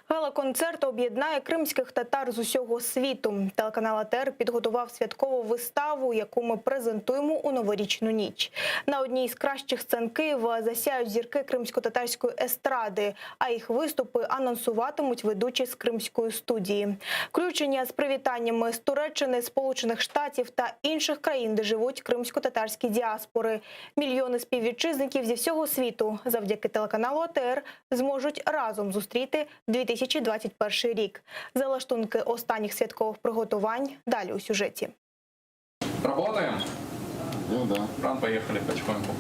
Гала-концерт об'єднає кримських татар з усього світу. Телеканал АТR підготував святкову виставу, яку ми презентуємо у новорічну ніч. На одній з кращих сцен Києва засяють зірки кримсько-татарської естради, а їх виступи анонсуватимуть ведучі з кримської студії. Включення з привітаннями з Туреччини, Сполучених Штатів та інших країн, де живуть кримсько-татарські діаспори. Мільйони співвітчизників зі всього світу завдяки телеканалу АТR зможуть разом зустріти 2021 рік. Залаштунки останніх святкових приготувань далі у сюжеті. Работаем? Ну да. Ран, поехали потихоньку.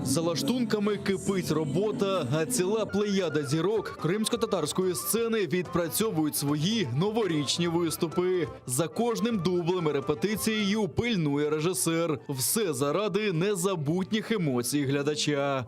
За лаштунками кипить робота, а ціла плеяда зірок кримсько-татарської сцени відпрацьовують свої новорічні виступи. За кожним дублем і репетицією пильнує режисер. Все заради незабутніх емоцій глядача.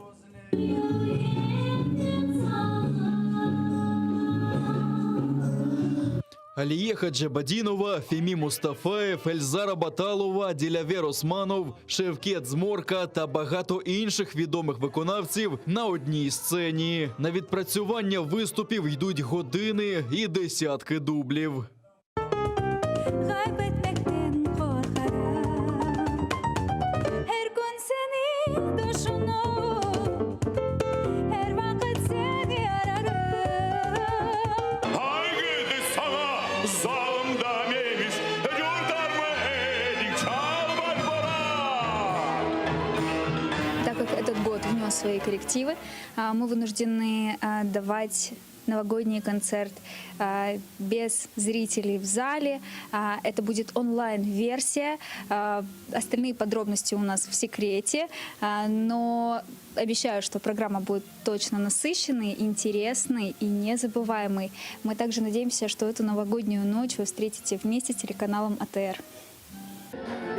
Аліє Хаджибадінова, Фемі Мустафаєв, Ельзара Баталова, Ділявер Османов, Шевкет Зморка та багато інших відомих виконавців на одній сцені. На відпрацювання виступів йдуть години і десятки дублів. Так как этот год внес свои коррективы, мы вынуждены давать новогодний концерт без зрителей в зале. Это будет онлайн-версия. Остальные подробности у нас в секрете. Но обещаю, что программа будет точно насыщенной, интересной и незабываемой. Мы также надеемся, что эту новогоднюю ночь вы встретите вместе с телеканалом АТР.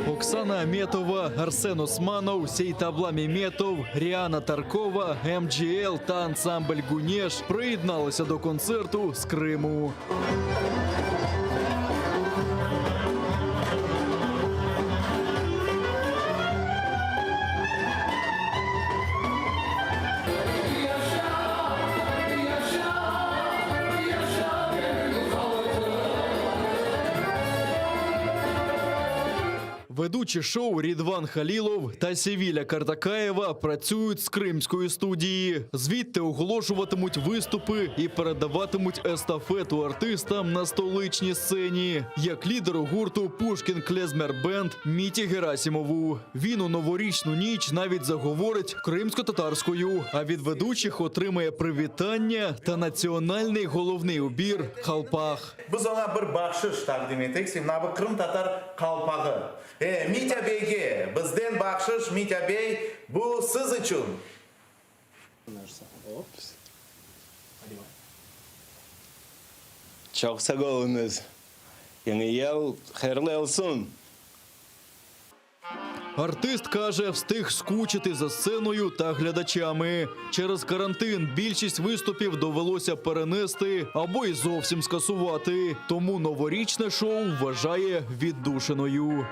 Оксана Аметова, Арсен Османов, Сейтабла Меметов, Ріана Таркова, МГЛ та ансамбль «Гунєш» приєдналися до концерту з Криму. Ведучі шоу Рідван Халілов та Севіля Картакаєва працюють з кримської студії. Звідти оголошуватимуть виступи і передаватимуть естафету артистам на столичній сцені. Як лідеру гурту Пушкін Клезмер Бенд Міті Герасімову. Він у новорічну ніч навіть заговорить кримсько-татарською, а від ведучих отримає привітання та національний головний убір – халпах. Biz ona bir baxshish taqdim etdik. Mana bu Qrim tatar qalpog'i. Mitya Beyga bizdan baxshish. Mitya Bey, bu siz uchun. Çok sağ olunuz. Yeni yıl hayırlı olsun. Артист каже, встиг скучити за сценою та глядачами. Через карантин більшість виступів довелося перенести або й зовсім скасувати. Тому новорічне шоу вважає віддушиною.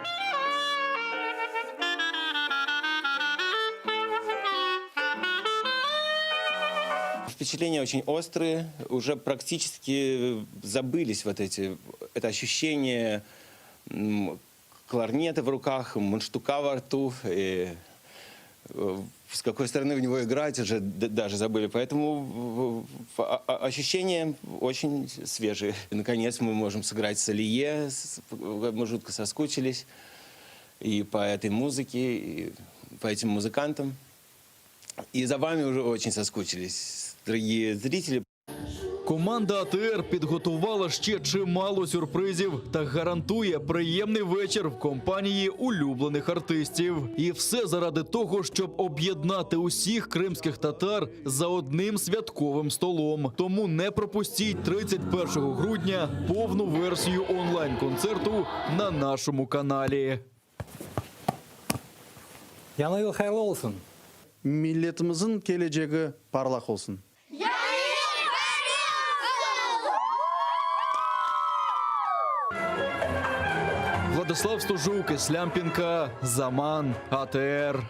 Впечатления очень острые, уже практически забылись это ощущение кларнета в руках, мундштука во рту. С какой стороны в него играть уже даже забыли. Поэтому ощущения очень свежие. Наконец мы можем сыграть с Алие. Мы жутко соскучились и по этой музыке, и по этим музыкантам. И за вами уже очень соскучились, дорогие зрители. Команда АТР підготувала ще чимало сюрпризів та гарантує приємний вечір в компанії улюблених артистів. І все заради того, щоб об'єднати усіх кримських татар за одним святковим столом. Тому не пропустіть 31 грудня повну версію онлайн-концерту на нашому каналі. Yanayıl hayırlı olsun. Milletimizin geleceği parlak olsun. Владислав Стожук, Ислям Пінка, Заман, АТР.